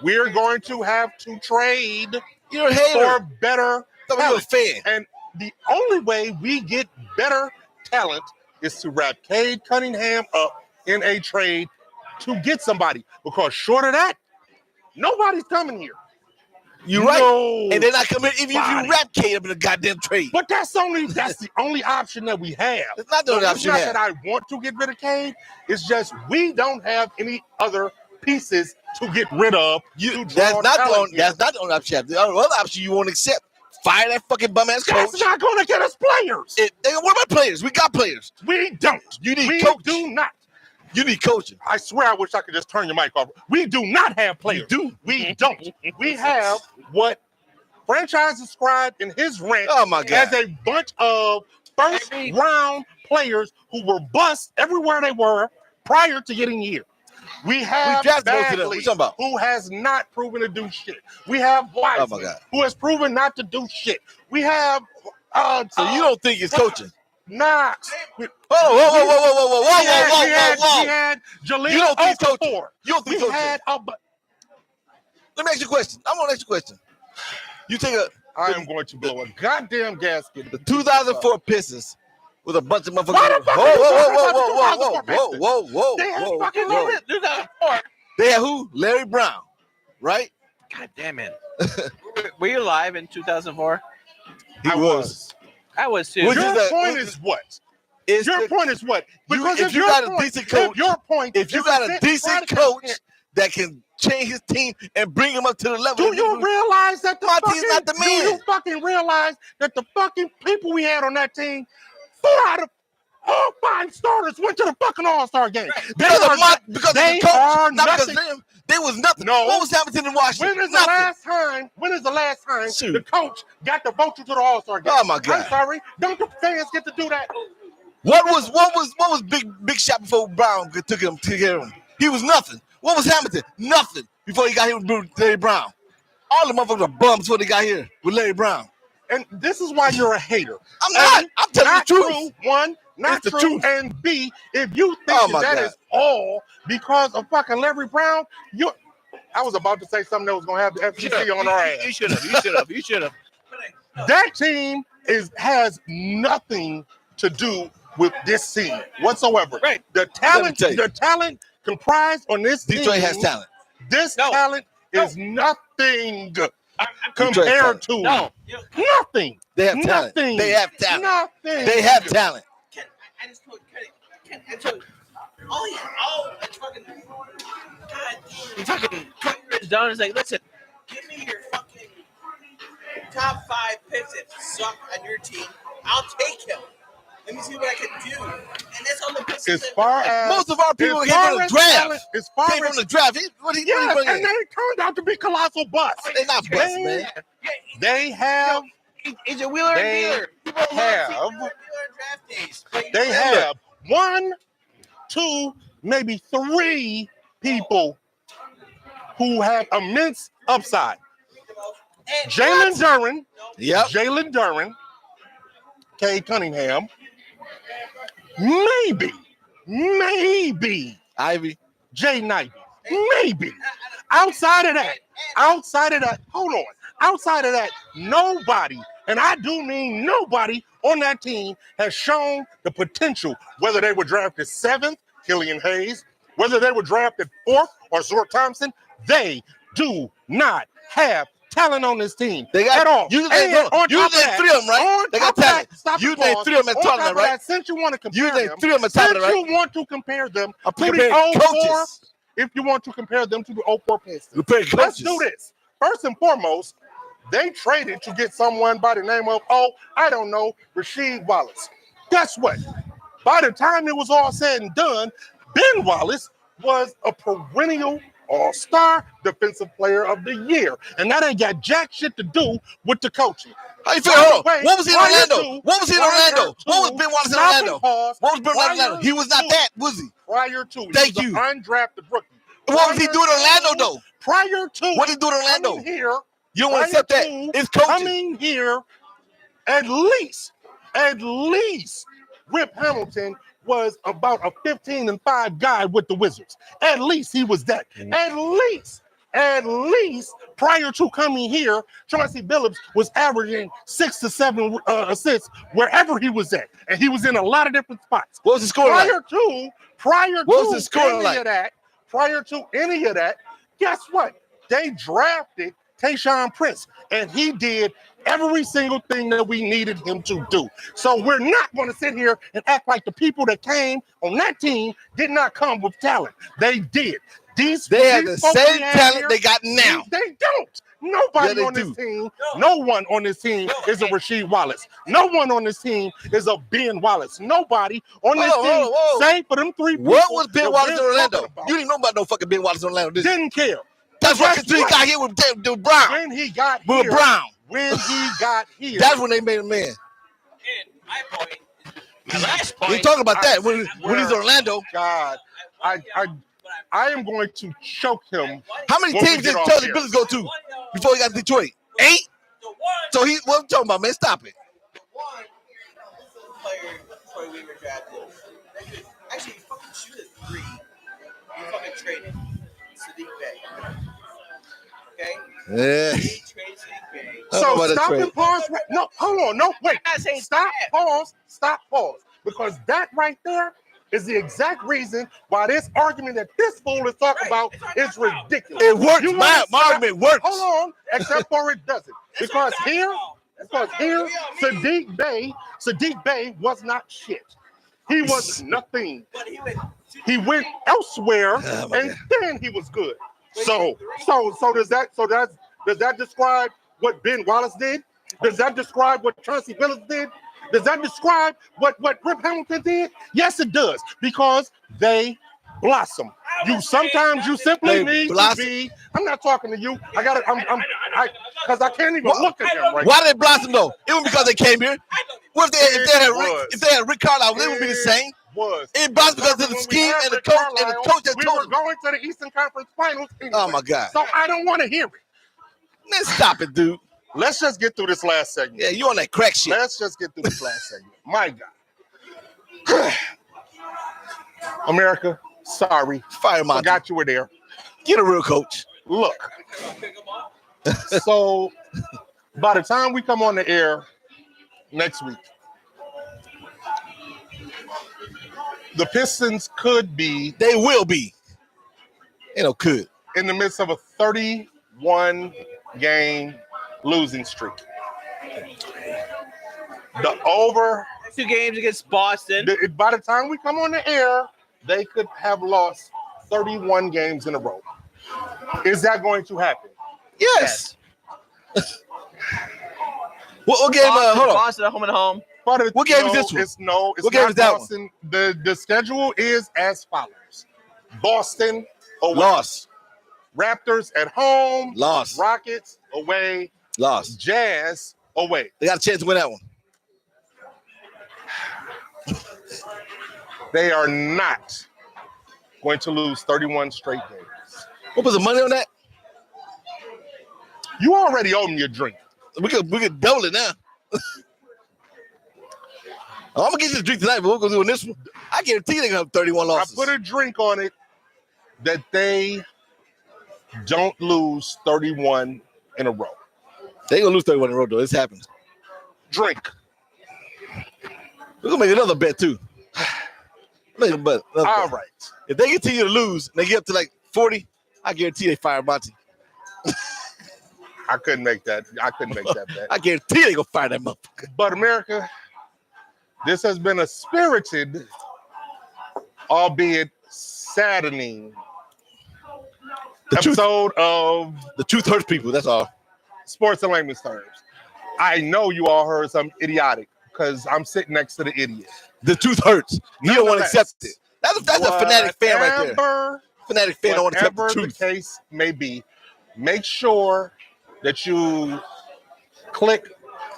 we're going to have to trade You're a hater. for better You're a talent. fan. And the only way we get better talent is to wrap Cade Cunningham up in a trade to get somebody. Because short of that, nobody's coming here. You're right. No. And they're not coming even if you Body. wrap Cade up in a goddamn trade. But that's the only option that we have. It's not the only So option it's you not have. that I want to get rid of Cade. It's just we don't have any other pieces to get rid of. That's not the only option you have. The other option you won't accept. Fire that fucking bum ass coach. That's not going to get us players. What about players? We got players. We don't. You need we coach. do not. You need coaching. I swear I wish I could just turn your mic off. We do not have players. We don't. We have what franchise described in his rant Oh my God. as a bunch of first round players who were bust everywhere they were prior to getting here. We have drafted most of them. What Bagley, you talking about? who has not proven to do shit. We have Wiseman, Oh my God. who has proven not to do shit. We have So you don't think it's coaching? Knox. Whoa. We had Jaleel You don't think Okafor. coaching? You don't think We coaching? had Let me ask you a question. I'm gonna ask you a question. You take I am going to blow a goddamn gasket. the 2004 Pistons with a bunch of motherfuckers. Why the fuck are you talking about the 2004 Whoa. They had fucking whoa. limit. 2004. They had who? Larry Brown, right? God damn it. Were you alive in 2004? He was. I was too. Which Your is that- point is what? It's Your the- point is what? Because if you got a decent coach, your point, if you is got a fit decent product coach content, that can change his team and bring him up to the level. do you realize that the My fucking, team's not the do man. you fucking realize that the fucking people we had on that team, 4 out of all 5 starters went to the fucking All-Star game. Because of they the coach, are not because nothing. of them. There was nothing. No. What was happening in Washington? When is the last time Shoot. the coach got to vote you to the All-Star game? Oh, my God. I'm sorry. Don't the fans get to do that? What was Big Shot before Brown took him to get him? He was nothing. What was Hamilton? Nothing before he got here with Larry Brown. All the motherfuckers are bums before they got here with Larry Brown. And this is why you're a hater. I'm not. I'm telling Not the truth. true. One, not It's the true. truth. And B, if you think Oh, my that God. is all because of fucking Larry Brown, I was about to say something that was going to have the FCC on our ass. You should have. That team has nothing to do with this team whatsoever. Right. The talent, tell you. the talent comprised on this Detroit team, has talent. This No. talent is nothing compared to No. nothing. They have talent. Nothing. They have talent. Nothing. They have talent. I just told Ken, and so it's fucking, God You damn, fucking Rich Down is like, listen, give me your fucking top 5 picks that suck on your team. I'll take him. Let me see what I can do. And that's all the picks. As far as Most of our people as came far from the as draft. talent, as far Came as from the draft. What he yes, bring and in? they turned out to be colossal busts. They're not bust, man. They have it's a wheeler They and dealer. People have- love draft days. But you they know, have 1, 2, maybe 3 people who have immense upside. and Jalen Duren, Yep. Cade Cunningham, maybe Ivy. Jaden Ivey, maybe. Outside of that, hold on. Outside of that, nobody, and I do mean nobody on that team has shown the potential, whether they were drafted 7th, Killian Hayes, whether they were drafted 4th or Zort Thompson, they do not have talent on this team They got at all. You And named on top of 3 of them, right? on They top got of that, talent. stop You the named pause. 3 of them at On talent, top of right? that, since you want to compare You named them, 3 of them at since talent, right? you want to compare them I'm to the comparing 04, coaches. if you want to compare them to the 04 Pistons, Comparing let's coaches. do this. First and foremost, they traded to get someone by the name of, Rasheed Wallace. Guess what? By the time it was all said and done, Ben Wallace was a perennial All-Star Defensive Player of the Year. And that ain't got jack shit to do with the coaching. How you feel? Hold on. What was he in Orlando? What was he in prior Orlando? to- What was Ben Wallace in stop and Orlando? pause. What was Ben Wallace in Orlando? Prior He was not to- that, was he? Prior to. Thank he was you. an undrafted rookie. What was he Prior doing in Orlando, to- though? Prior to. What did he do in Orlando? coming here, You don't want to accept that. prior to It's coaching. coming here, at least, Rip Hamilton was about a 15-5 guy with the Wizards. At least he was that. At least prior to coming here, Chauncey Billups was averaging 6 to 7 assists wherever he was at. And he was in a lot of different spots. What was the score like? Prior What was to the score any like? of that, guess what? They drafted Tayshaun Prince, and he did every single thing that we needed him to do. So we're not going to sit here and act like the people that came on that team did not come with talent. They did. They have the same talent they got now. They don't. Nobody on this team, no one on this team is a Rasheed Wallace. No one on this team is a Ben Wallace. Nobody on this team, save for them three people. What was Ben Wallace in we're Orlando? talking about. You didn't know about no fucking Ben Lawrence in Orlando, did you? Didn't care. That's why he got here with Brown. When he got With here, Brown. that's when they made him man. And my point, my last point. We talking about that when he's in Orlando. God, I am going to choke him. How many when we teams get did off Charlie here. Billups go to before he got to Detroit? 8? So what I'm talking about, man? Stop it. One, this is a player Troy Weaver drafted. Actually, you fucking shoot a 3. You fucking traded Sadiq Bey. Okay? Yeah. He traded Sadiq Bey. So stop and pause. No, hold on. No, wait. I'm not saying Stop, that. pause. Because that right there is the exact reason why this argument that this fool is talking about is ridiculous. It works. You My wanna argument works. Hold on, except for it doesn't. Because here, Sadiq Bey was not shit. He was nothing. But He went elsewhere, Oh, my and God. then he was good. So does that describe what Ben Wallace did? Does that describe what Chauncey Billups did? Does that describe what Rip Hamilton did? Yes, it does, because they blossom. Sometimes you simply need to be. I'm not talking to you. Because I can't even look at them right Why did they blossom though? It was because they came here. What if they had Rick Carlisle? They would be the same. It blossomed because of the scheme and the coach that we told were them. going to the Eastern Conference Finals anyway. Oh my God! So I don't want to hear it. Man, stop it, dude. Let's just get through this last segment. Yeah, you on that crack shit. Let's just get through this last segment. My God. America, sorry. Fire Monty. Forgot you were there. Get a real coach. Look. So by the time we come on the air next week, the Pistons could be. They will be. Could. In the midst of a 31-game losing streak. The over. 2 games against Boston. By the time we come on the air, they could have lost 31 games in a row. Is that going to happen? Yes. What game? Hold on. Boston at home and home. But What game is this one? It's What game not is that one? Boston. The schedule is as follows: Boston away, Loss. Raptors at home, Loss. Rockets away, Loss. Jazz away. They got a chance to win that one. They are not going to lose 31 straight games. What was the money on that? You already owe me a drink. We could double it now. I'm gonna get you a drink tonight, but we're gonna do on this one. I guarantee they're gonna have 31 losses. I put a drink on it that they don't lose 31 in a row. They gonna lose 31 in a row though. It's happening. Drink. We're gonna make another bet too. Make a bet. All right. If they continue to lose and they get up to like 40, I guarantee they fire Monty. I couldn't make that. I couldn't make that bet. I guarantee they gonna fire that motherfucker. But America, this has been a spirited, albeit saddening episode of The truth hurts people. That's all. Sports in Layman's Terms. I know you all heard something idiotic because I'm sitting next to the idiot. The truth hurts. You don't want to accept it. That's a fanatic fan right there. Fanatic fan don't want to tell the Whatever the truth. case may be, make sure that you click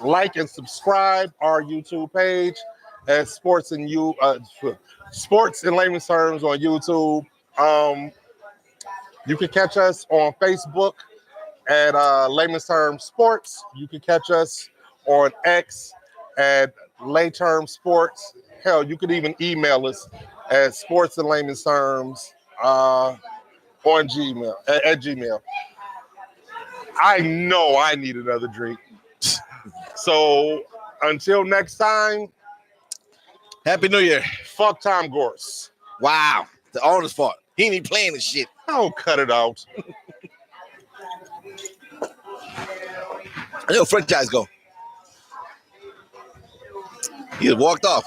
like and subscribe our YouTube page at Sports and Layman's Terms on YouTube. You can catch us on Facebook at Layman's Terms Sports. You can catch us on X at Lay Terms Sports. Hell, you could even email us at Sports and Layman's Terms on Gmail at Gmail. I know I need another drink. So until next time, Happy New Year. fuck Tom Gorse. Wow. The owner's fault. He ain't even playing this shit. Oh, cut it out. I know franchise go. He just walked off.